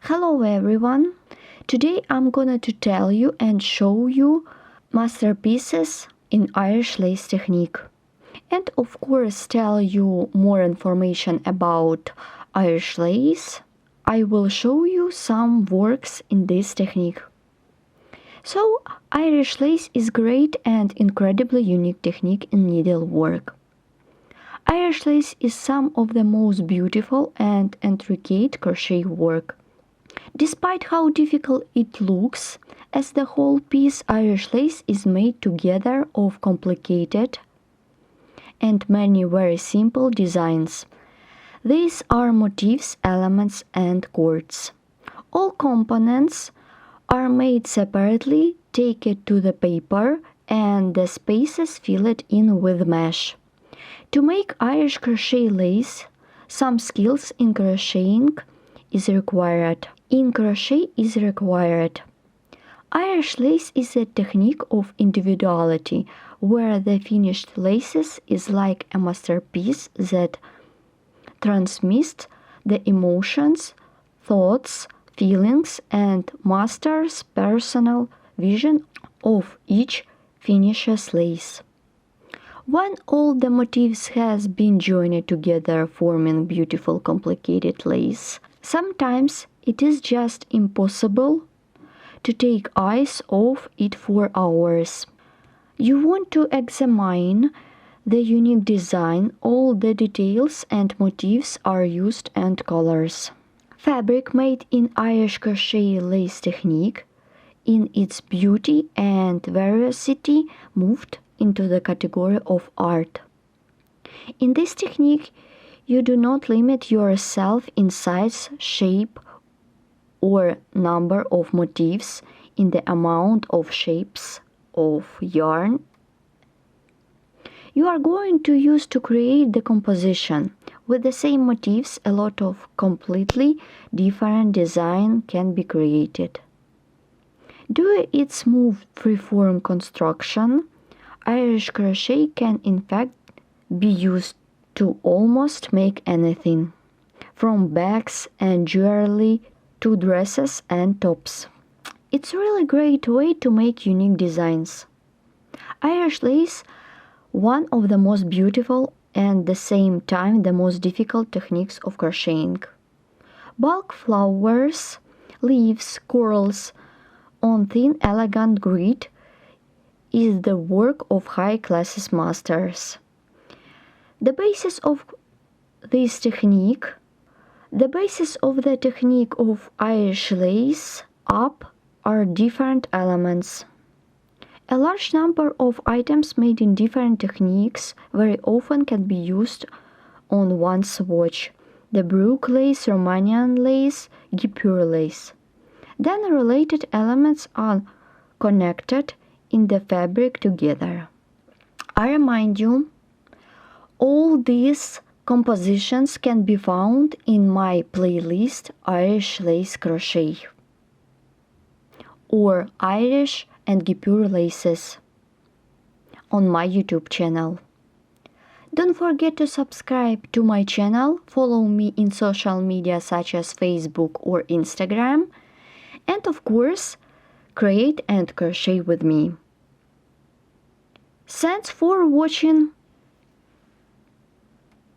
Hello everyone! Today I'm gonna to tell you and show you masterpieces in Irish lace technique. And of course tell you more information about Irish lace. I will show you some works in this technique. So Irish lace is great and incredibly unique technique in needlework. Irish lace is some of the most beautiful and intricate crochet work. Despite how difficult it looks, as the whole piece Irish lace is made together of complicated and many very simple designs. These are motifs, elements and cords. All components are made separately, take it to the paper and the spaces fill it in with mesh. To make Irish crochet lace, some skills in crocheting is required. Irish lace is a technique of individuality, where the finished laces is like a masterpiece that transmits the emotions, thoughts, feelings, and master's personal vision of each finished lace. When all the motifs has been joined together forming beautiful complicated lace, sometimes it is just impossible to take eyes off it for hours. You want to examine the unique design, all the details and motifs are used and colors. Fabric made in Irish crochet lace technique, in its beauty and variety, moved into the category of art. In this technique, you do not limit yourself in size, shape, or number of motifs in the amount of shapes of yarn you are going to use to create the composition. With the same motifs, a lot of completely different design can be created. Due to its smooth freeform construction, Irish crochet can in fact be used to almost make anything, from bags and jewelry to dresses and tops. It's a really great way to make unique designs. Irish lace, one of the most beautiful and at the same time the most difficult techniques of crocheting. Bulk flowers, leaves, corals on thin elegant grid is the work of high-class masters. The basis of this technique The basis of the technique of Irish lace up are different elements. A large number of items made in different techniques very often can be used on one swatch: the Brooch lace, Romanian lace, Guipure lace. Then related elements are connected in the fabric together. I remind you, all these compositions can be found in my playlist Irish Lace Crochet or Irish and Guipure laces on my YouTube channel. Don't forget to subscribe to my channel, follow me in social media such as Facebook or Instagram, and of course, create and crochet with me. Thanks for watching.